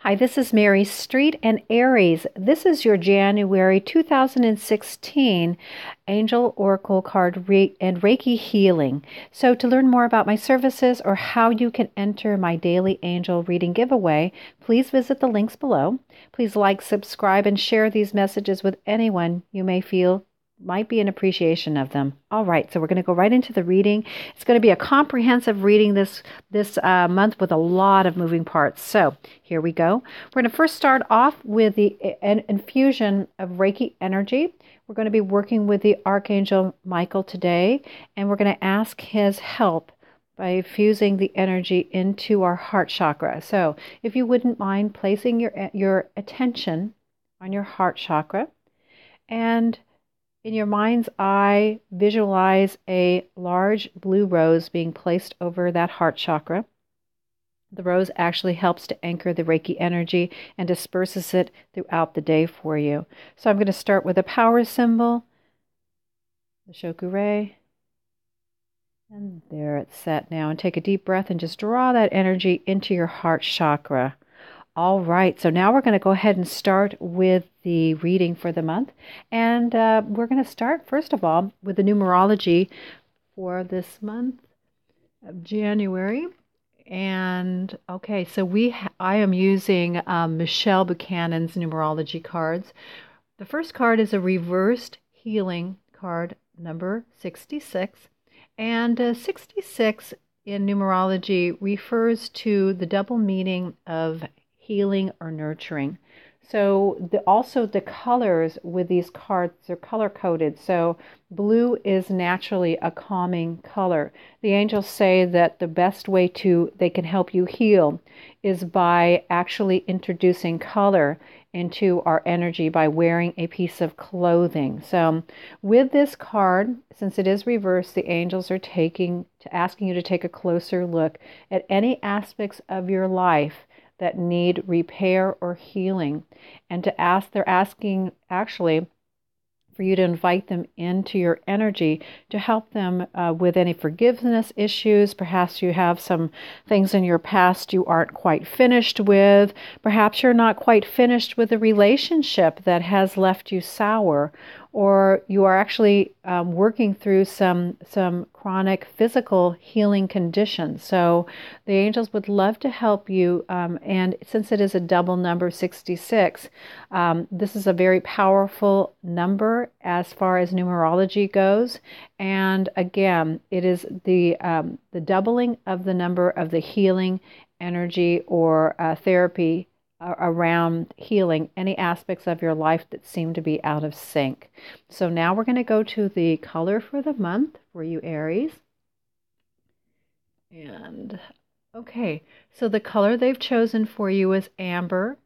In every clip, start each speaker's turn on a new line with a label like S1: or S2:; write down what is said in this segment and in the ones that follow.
S1: Hi, this is Mary Street and Aries. This is your January 2016 Angel Oracle card and Reiki healing. So to learn more about my services or how you can enter my daily angel reading giveaway, please visit the links below. Please like, subscribe, and share these messages with anyone you may feel might be an appreciation of them. All right, so we're going to go right into the reading. It's going to be a comprehensive reading this month with a lot of moving parts. So here we go. We're going to first start off with an infusion of Reiki energy. We're going to be working with the Archangel Michael today, and we're going to ask his help by fusing the energy into our heart chakra. So if you wouldn't mind placing your attention on your heart chakra, and in your mind's eye, visualize a large blue rose being placed over that heart chakra. The rose actually helps to anchor the Reiki energy and disperses it throughout the day for you. So I'm going to start with a power symbol, the Shokugure. And there it's set now. And take a deep breath and just draw that energy into your heart chakra. All right, so now we're going to go ahead and start with the reading for the month. And we're going to start, first of all, with the numerology for this month of January. And okay, so I am using Michelle Buchanan's numerology cards. The first card is a reversed healing card, number 66. And 66 in numerology refers to the double meaning of healing or nurturing. So also the colors with these cards are color coded. So blue is naturally a calming color. The angels say that the best way they can help you heal is by actually introducing color into our energy by wearing a piece of clothing. So with this card, since it is reversed, the angels are asking you to take a closer look at any aspects of your life that need repair or healing, and they're asking actually for you to invite them into your energy to help them with any forgiveness issues. Perhaps you have some things in your past you aren't quite finished with. Perhaps you're not quite finished with a relationship that has left you sour, or you are actually working through some chronic physical healing conditions. So the angels would love to help you, and since it is a double number 66, this is a very powerful number as far as numerology goes. And again, it is the doubling of the number of the healing energy or therapy around healing any aspects of your life that seem to be out of sync. So now we're going to go to the color for the month for you, Aries. And okay, so the color they've chosen for you is amber.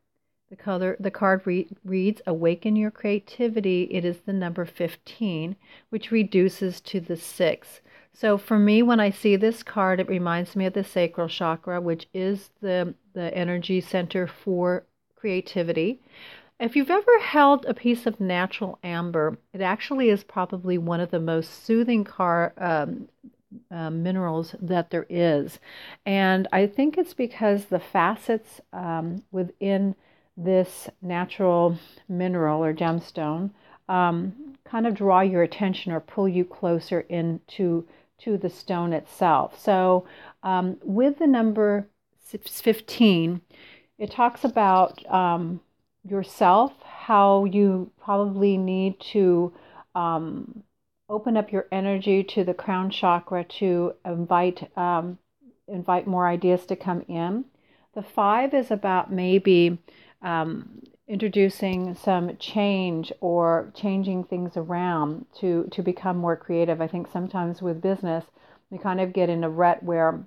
S1: The card reads, awaken your creativity. It is the number 15, which reduces to the 6. So for me, when I see this card, it reminds me of the sacral chakra, which is the energy center for creativity. If you've ever held a piece of natural amber, it actually is probably one of the most soothing minerals that there is. And I think it's because the facets within this natural mineral or gemstone kind of draw your attention or pull you closer into the stone itself. So with the number 15, it talks about yourself, how you probably need to open up your energy to the crown chakra to invite more ideas to come in. The 5 is about maybe introducing some change or changing things around to become more creative. I think sometimes with business, we kind of get in a rut where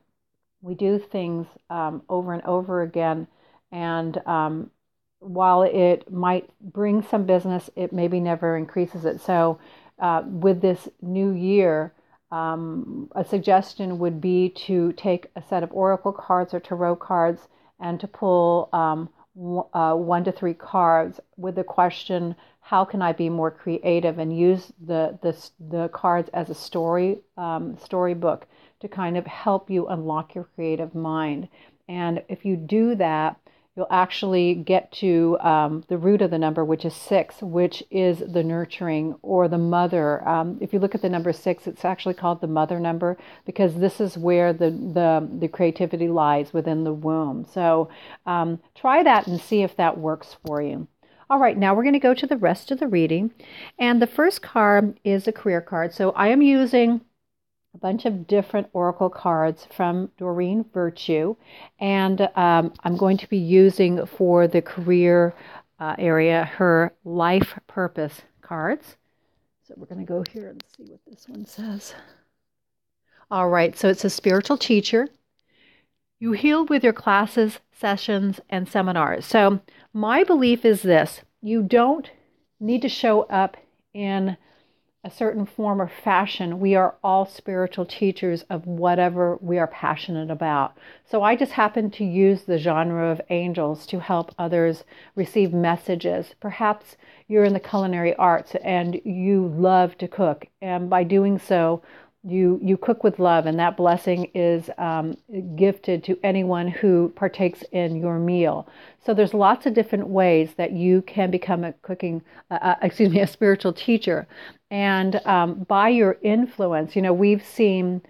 S1: we do things over and over again, and while it might bring some business, it maybe never increases it. So with this new year, a suggestion would be to take a set of oracle cards or tarot cards and to pull 1 to 3 cards with the question, how can I be more creative, and use the cards as a storybook to kind of help you unlock your creative mind. And if you do that, you'll actually get to the root of the number, which is 6, which is the nurturing or the mother. If you look at the number 6, it's actually called the mother number because this is where the creativity lies within the womb. So try that and see if that works for you. All right, now we're going to go to the rest of the reading. And the first card is a career card. So I am using a bunch of different oracle cards from Doreen Virtue, and I'm going to be using for the career area her life purpose cards. So we're going to go here and see what this one says. All right, so it's a spiritual teacher. You heal with your classes, sessions, and seminars. So my belief is this: you don't need to show up in a certain form or fashion. We are all spiritual teachers of whatever we are passionate about. So I just happen to use the genre of angels to help others receive messages. Perhaps you're in the culinary arts and you love to cook, and by doing so, you cook with love, and that blessing is gifted to anyone who partakes in your meal. So there's lots of different ways that you can become a spiritual teacher. And by your influence, we've seen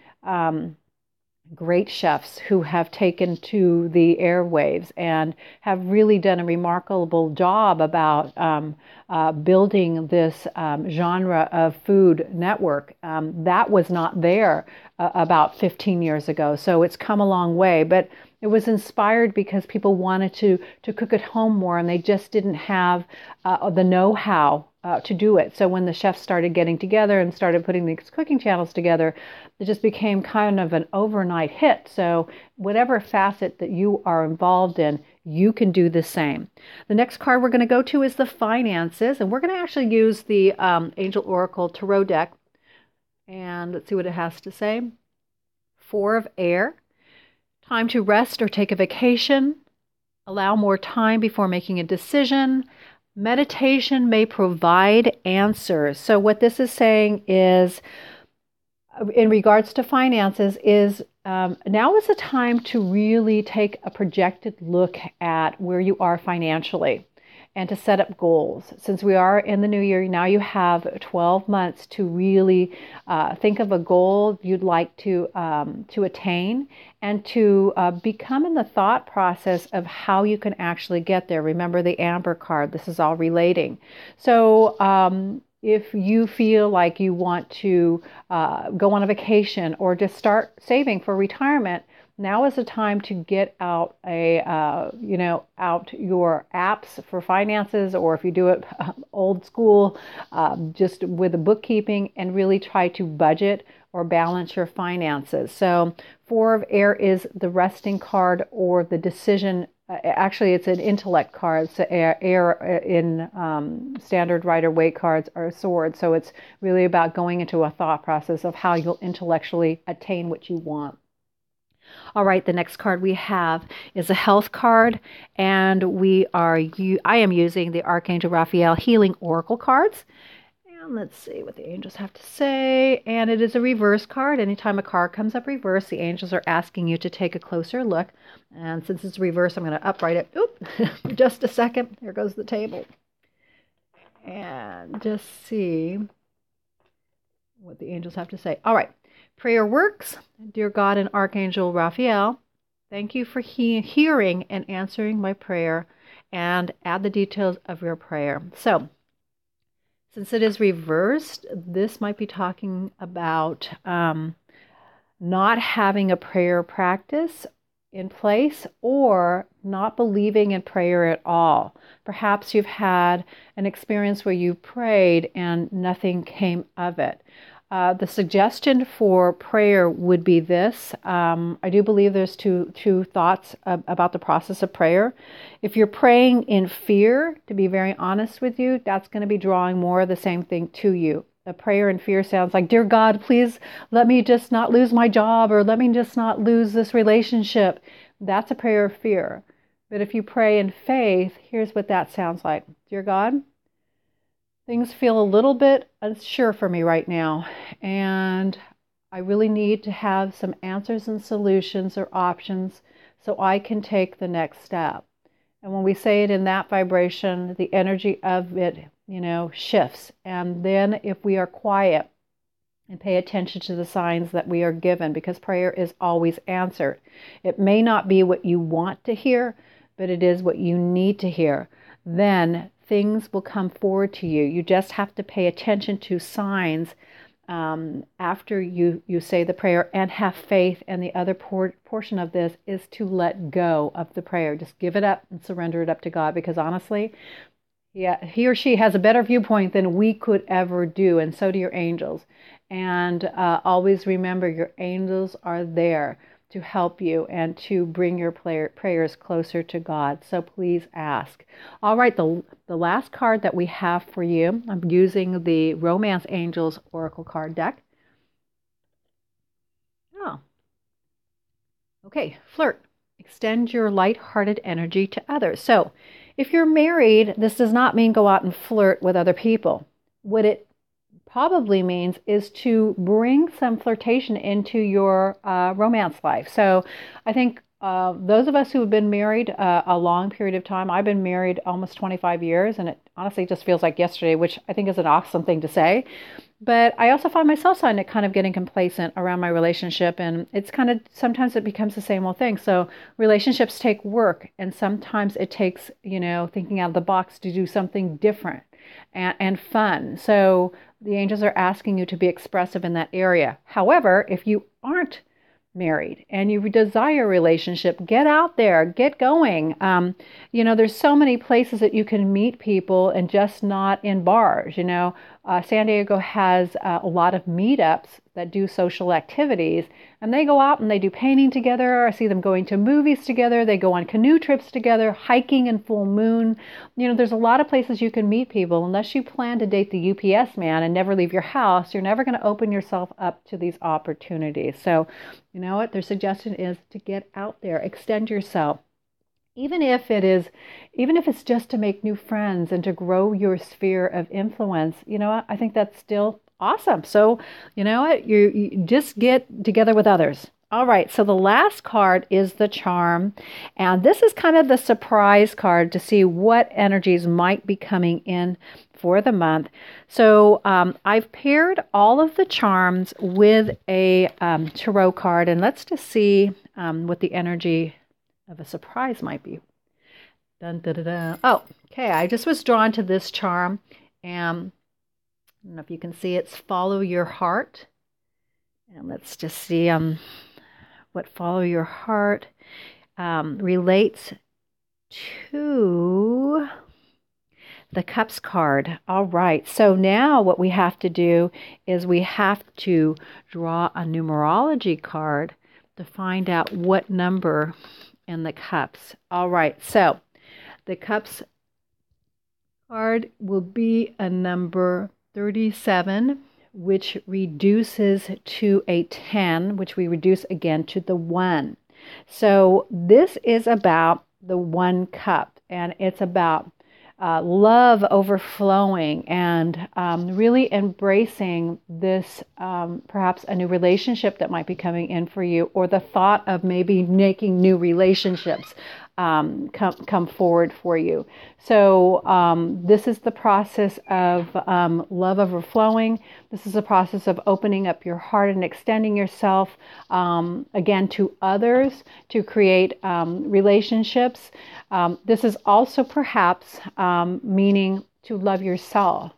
S1: great chefs who have taken to the airwaves and have really done a remarkable job about building this genre of food network. That was not there about 15 years ago, so it's come a long way. But it was inspired because people wanted to cook at home more, and they just didn't have the know-how to do it. So when the chefs started getting together and started putting these cooking channels together, it just became kind of an overnight hit. So whatever facet that you are involved in, you can do the same. The next card we're going to go to is the finances, and we're going to actually use the Angel Oracle Tarot deck. And let's see what it has to say. 4 of Air. Time to rest or take a vacation. Allow more time before making a decision. Meditation may provide answers. So what this is saying is, in regards to finances, is now is the time to really take a projected look at where you are financially and to set up goals. Since we are in the new year, now you have 12 months to really think of a goal you'd like to attain and to become in the thought process of how you can actually get there. Remember the Amber card, this is all relating. So if you feel like you want to go on a vacation or just start saving for retirement, now is the time to get out out your apps for finances, or if you do it old school, just with the bookkeeping, and really try to budget or balance your finances. So 4 of Air is the resting card or the decision. Actually, it's an intellect card. So air in standard Rider-Waite cards are swords. So it's really about going into a thought process of how you'll intellectually attain what you want. All right, the next card we have is a health card, and I am using the Archangel Raphael Healing Oracle cards. And let's see what the angels have to say. And it is a reverse card. Anytime a card comes up reverse, the angels are asking you to take a closer look. And since it's reverse, I'm going to upright it. Oop, for just a second. There goes the table. And just see what the angels have to say. All right. Prayer works. Dear God and Archangel Raphael, thank you for hearing and answering my prayer, and add the details of your prayer. So, since it is reversed, this might be talking about not having a prayer practice in place or not believing in prayer at all. Perhaps you've had an experience where you prayed and nothing came of it. The suggestion for prayer would be this. I do believe there's two thoughts about the process of prayer. If you're praying in fear, to be very honest with you, that's going to be drawing more of the same thing to you. A prayer in fear sounds like, dear God, please let me just not lose my job, or let me just not lose this relationship. That's a prayer of fear. But if you pray in faith, here's what that sounds like. Dear God, things feel a little bit unsure for me right now, and I really need to have some answers and solutions or options so I can take the next step. And when we say it in that vibration, the energy of it, shifts. And then if we are quiet and pay attention to the signs that we are given, because prayer is always answered. It may not be what you want to hear, but it is what you need to hear. Then things will come forward to you. You just have to pay attention to signs after you say the prayer, and have faith. And the other portion of this is to let go of the prayer. Just give it up and surrender it up to God, because honestly, he or she has a better viewpoint than we could ever do, and so do your angels. And always remember, your angels are there to help you and to bring your prayers closer to God. So please ask. All right, the last card that we have for you, I'm using the Romance Angels Oracle card deck. Oh, okay, flirt. Extend your light-hearted energy to others. So if you're married, this does not mean go out and flirt with other people. What it probably means is to bring some flirtation into your romance life. So I think those of us who have been married a long period of time, I've been married almost 25 years, and it honestly just feels like yesterday, which I think is an awesome thing to say. But I also find myself starting to kind of getting complacent around my relationship, and it's kind of, sometimes it becomes the same old thing. So relationships take work, and sometimes it takes, thinking out of the box to do something different and fun. So the angels are asking you to be expressive in that area. However, if you aren't married and you desire a relationship, get out there, get going. There's so many places that you can meet people, and just not in bars. San Diego has a lot of meetups that do social activities, and they go out and they do painting together. I see them going to movies together. They go on canoe trips together, hiking in full moon. There's a lot of places you can meet people. Unless you plan to date the UPS man and never leave your house, you're never going to open yourself up to these opportunities. So, you know what? Their suggestion is to get out there, extend yourself. Even if it's just to make new friends and to grow your sphere of influence, I think that's still awesome. So, you just get together with others. All right, so the last card is the charm, and this is kind of the surprise card to see what energies might be coming in for the month. So I've paired all of the charms with a tarot card, and let's just see what the energy of a surprise might be. Dun, dun, dun, dun. Oh, okay. I just was drawn to this charm, and I don't know if you can see, it's follow your heart. And let's just see what follow your heart relates to the Cups card. All right. So now what we have to do is we have to draw a numerology card to find out what number in the Cups. All right. So the Cups card will be a number 37, which reduces to a 10, which we reduce again to the 1. So this is about the 1 cup, and it's about love overflowing and really embracing this, perhaps a new relationship that might be coming in for you, or the thought of maybe making new relationships come forward for you. So this is the process of love overflowing. This is a process of opening up your heart and extending yourself again to others to create relationships. This is also perhaps meaning to love yourself.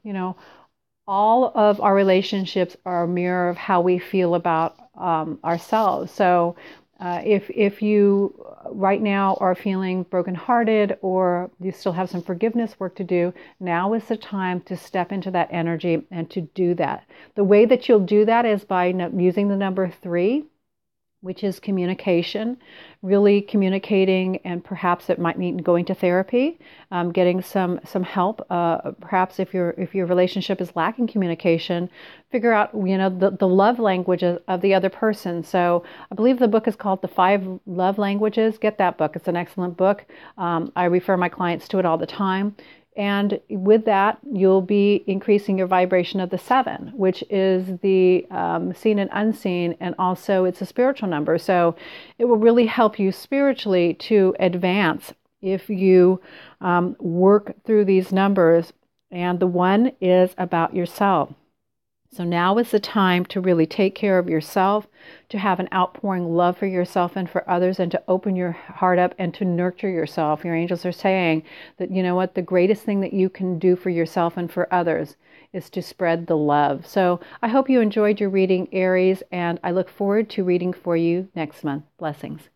S1: All of our relationships are a mirror of how we feel about ourselves. So if you right now are feeling brokenhearted, or you still have some forgiveness work to do, now is the time to step into that energy and to do that. The way that you'll do that is by using the number 3, which is communication, really communicating, and perhaps it might mean going to therapy, getting some help. Perhaps if your relationship is lacking communication, figure out the love languages of the other person. So I believe the book is called The 5 Love Languages. Get that book; it's an excellent book. I refer my clients to it all the time. And with that, you'll be increasing your vibration of the 7, which is the seen and unseen, and also it's a spiritual number. So it will really help you spiritually to advance if you work through these numbers. And the one is about yourself. So now is the time to really take care of yourself, to have an outpouring love for yourself and for others, and to open your heart up and to nurture yourself. Your angels are saying that, you know what, the greatest thing that you can do for yourself and for others is to spread the love. So I hope you enjoyed your reading, Aries, and I look forward to reading for you next month. Blessings.